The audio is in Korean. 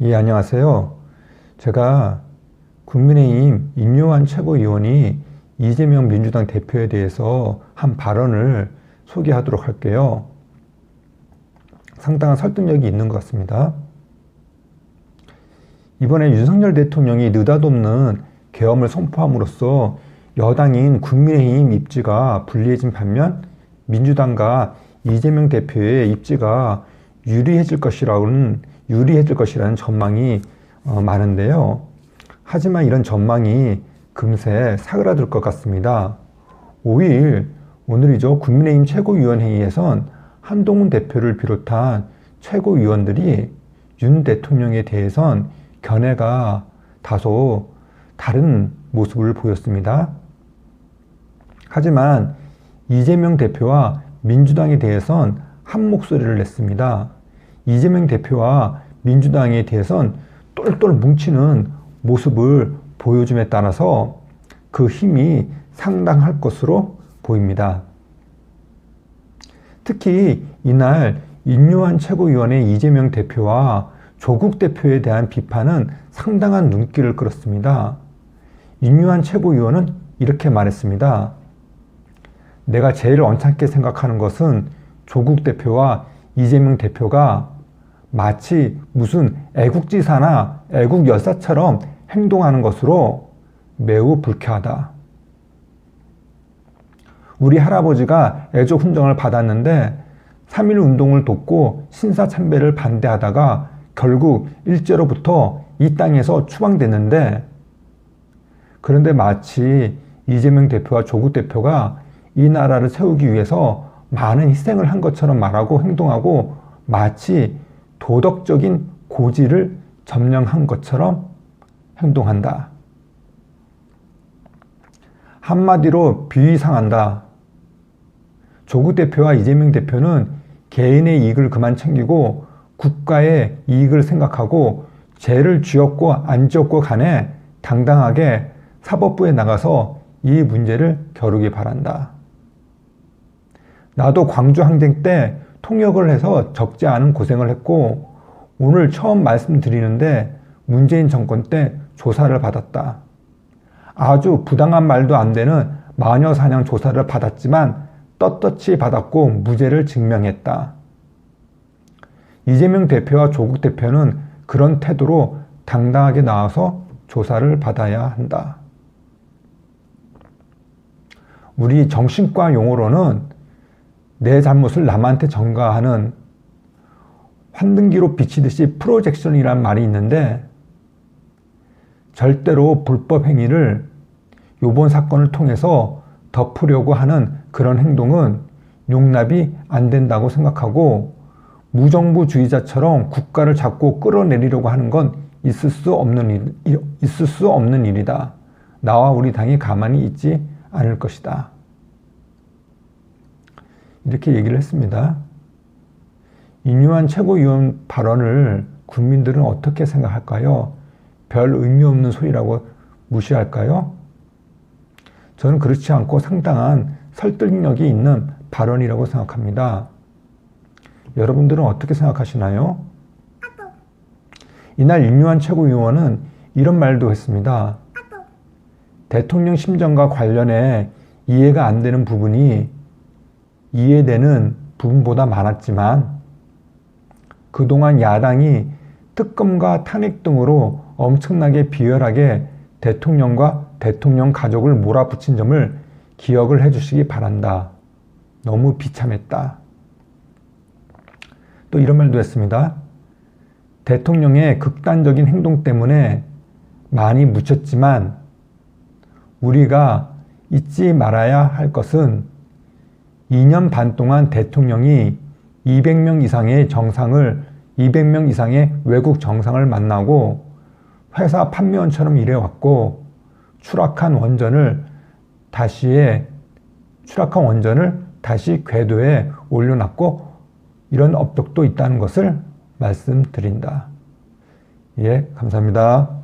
예, 안녕하세요. 제가 국민의힘 임요한 최고위원이 이재명 민주당 대표에 대해서 한 발언을 소개하도록 할게요. 상당한 설득력이 있는 것 같습니다. 이번에 윤석열 대통령이 느닷없는 계엄을 선포함으로써 여당인 국민의힘 입지가 불리해진 반면 민주당과 이재명 대표의 입지가 유리해질 것이라는 전망이 많은데요. 하지만 이런 전망이 금세 사그라들 것 같습니다. 5일 오늘이죠. 국민의힘 최고위원회의에선 한동훈 대표를 비롯한 최고위원들이 윤 대통령에 대해선 견해가 다소 다른 모습을 보였습니다. 하지만 이재명 대표와 민주당에 대해선 한 목소리를 냈습니다. 이재명 대표와 민주당에 대해선 똘똘 뭉치는 모습을 보여줌에 따라서 그 힘이 상당할 것으로 보입니다. 특히 이날 임요한 최고위원의 이재명 대표와 조국 대표에 대한 비판은 상당한 눈길을 끌었습니다. 임요한 최고위원은 이렇게 말했습니다. 내가 제일 언짢게 생각하는 것은 조국 대표와 이재명 대표가 마치 무슨 애국지사나 애국열사처럼 행동하는 것으로 매우 불쾌하다. 우리 할아버지가 애족 훈장을 받았는데 3.1 운동을 돕고 신사참배를 반대하다가 결국 일제로부터 이 땅에서 추방됐는데, 그런데 마치 이재명 대표와 조국 대표가 이 나라를 세우기 위해서 많은 희생을 한 것처럼 말하고 행동하고 마치 도덕적인 고지를 점령한 것처럼 행동한다. 한마디로 비위상한다. 조국 대표와 이재명 대표는 개인의 이익을 그만 챙기고 국가의 이익을 생각하고 죄를 지었고 안 지었고 간에 당당하게 사법부에 나가서 이 문제를 겨루기 바란다. 나도 광주 항쟁 때 통역을 해서 적지 않은 고생을 했고 오늘 처음 말씀드리는데 문재인 정권 때 조사를 받았다. 아주 부당한 말도 안 되는 마녀 사냥 조사를 받았지만 떳떳이 받았고 무죄를 증명했다. 이재명 대표와 조국 대표는 그런 태도로 당당하게 나와서 조사를 받아야 한다. 우리 정신과 용어로는 내 잘못을 남한테 전가하는 환등기로 비치듯이 프로젝션이란 말이 있는데, 절대로 불법 행위를 이번 사건을 통해서 덮으려고 하는 그런 행동은 용납이 안 된다고 생각하고, 무정부주의자처럼 국가를 자꾸 끌어내리려고 하는 건 있을 수 없는 일이다. 나와 우리 당이 가만히 있지 않을 것이다. 이렇게 얘기를 했습니다. 임요한 최고위원 발언을 국민들은 어떻게 생각할까요? 별 의미 없는 소리라고 무시할까요? 저는 그렇지 않고 상당한 설득력이 있는 발언이라고 생각합니다. 여러분들은 어떻게 생각하시나요? 이날 임요한 최고위원은 이런 말도 했습니다. 대통령 심정과 관련해 이해가 안 되는 부분이 이해되는 부분보다 많았지만 그동안 야당이 특검과 탄핵 등으로 엄청나게 비열하게 대통령과 대통령 가족을 몰아붙인 점을 기억을 해주시기 바란다. 너무 비참했다. 또 이런 말도 했습니다. 대통령의 극단적인 행동 때문에 많이 묻혔지만 우리가 잊지 말아야 할 것은 2년 반 동안 대통령이 200명 이상의 외국 정상을 만나고 회사 판매원처럼 일해왔고 추락한 원전을 다시 궤도에 올려놨고 이런 업적도 있다는 것을 말씀드린다. 예, 감사합니다.